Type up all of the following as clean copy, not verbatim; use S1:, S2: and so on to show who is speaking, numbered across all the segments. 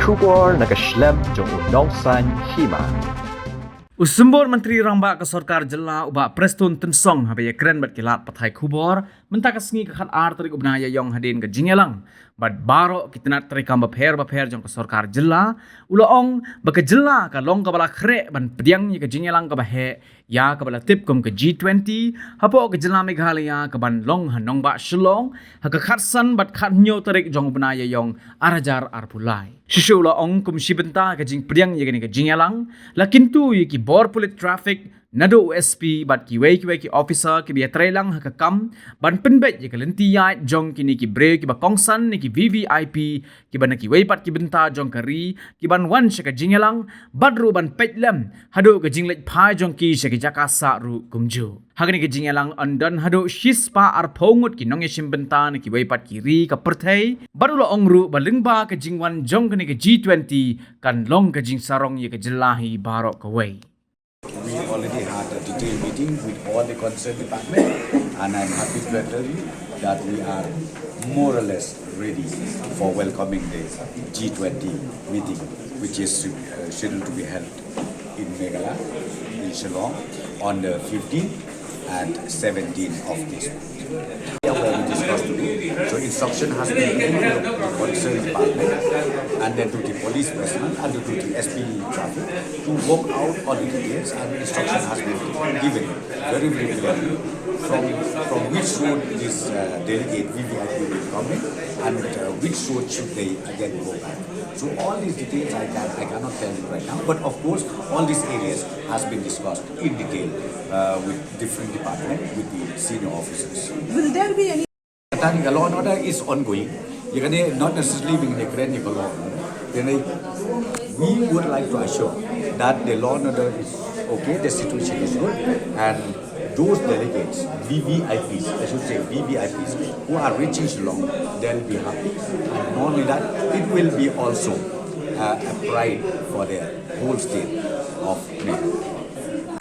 S1: Kubor nakaslem jong unongsan Hima.
S2: Usumbor Menteri Ramba ke Sarkar Jylla uba Prestone tensong habaya keren bat kilat pathai khubor mentakas ngi khat ar tarik ubnaya yong hadin ke Jingïalang bat baro kitinat tarikam bapher jong ke Sarkar Jylla ulaong baka Jylla ka long ka bala Khreh ban Pdiang ke Jingïalang ka bahe ya ka bala tip kum ke G20 hapo ke Jylla Meghalaya ka ban long hanong ba shilong ha ka khatsan bat khat nyo tarik jong ubnaya yong arajar arpulai Shishula ong kum shibenta ke jing Pdiang ye ke Jingïalang lakintu ye ki bor pulit traffic nado OSP bat ki ki officer ki biya trailang hakakam ban penbet ye kalenti ya jong kini ki bre ki ba kongsan ni ki VVIP ki ban ki pat ki benta jong kari ki ban wan shaka Jingïalang badru ban petlem hado ke jinglet phai jong ki shaki jakasa ru kumju hagani ke Jingïalang andan hado shispa ar phongut ki nong yeshim benta ni ki pat ki ri ka perthai barulo ongru balingba ke jingwan jong kini ke G20 kan long ke jing sarong ye ke Jyllahi barok ka wei.
S3: We already had a detailed meeting with all the concerned departments, and I'm happy to tell you that we are more or less ready for welcoming the G20 meeting, which is scheduled to be held in Meghalaya, in Shillong, on the 15th and 17th of this month. Where we discussed today, so instruction has been given to the concerned department and then to the police personnel and to the SP traffic to work out all the details, and instruction has been given very clearly from which road this delegate VVIP will come in and which road should they again go back. So all these details I cannot tell you right now, but of course all these areas has been discussed in detail with different departments, with the senior officers.
S4: Will there be any?
S3: The law and order is ongoing. You can not necessarily being declared law and order. We would like to assure that the law and order is okay, the situation is good, and those delegates, VVIPs, I should say VVIPs, who are reaching Shillong, they'll be happy. And not only that, it will be also a pride for the whole state of Meghalaya.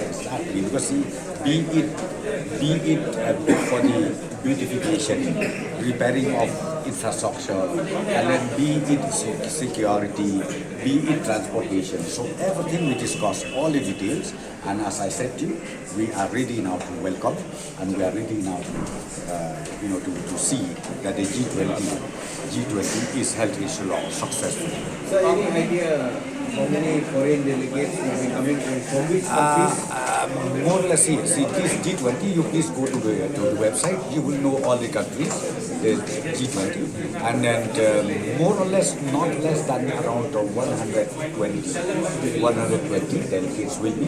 S3: Exactly, because see, be it for the beautification, repairing of infrastructure, and then be it security, be it transportation. So everything we discuss, all the details, and as I said to you, we are ready now to welcome, and we are ready now to see that the G20 is held in Shillong successfully.
S5: So any idea how many foreign delegates will be coming from which countries?
S3: More or less, see this G20, you please go to the website, you will know all the countries, the G20, and then more or less, not less than around 120 delegates will be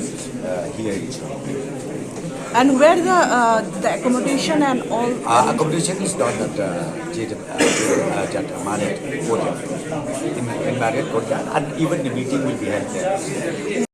S3: here in Shillong.
S4: And where the accommodation and all?
S3: Accommodation is done at Marriott Courtyard, in Marriott Courtyard, and even the meeting will be held there.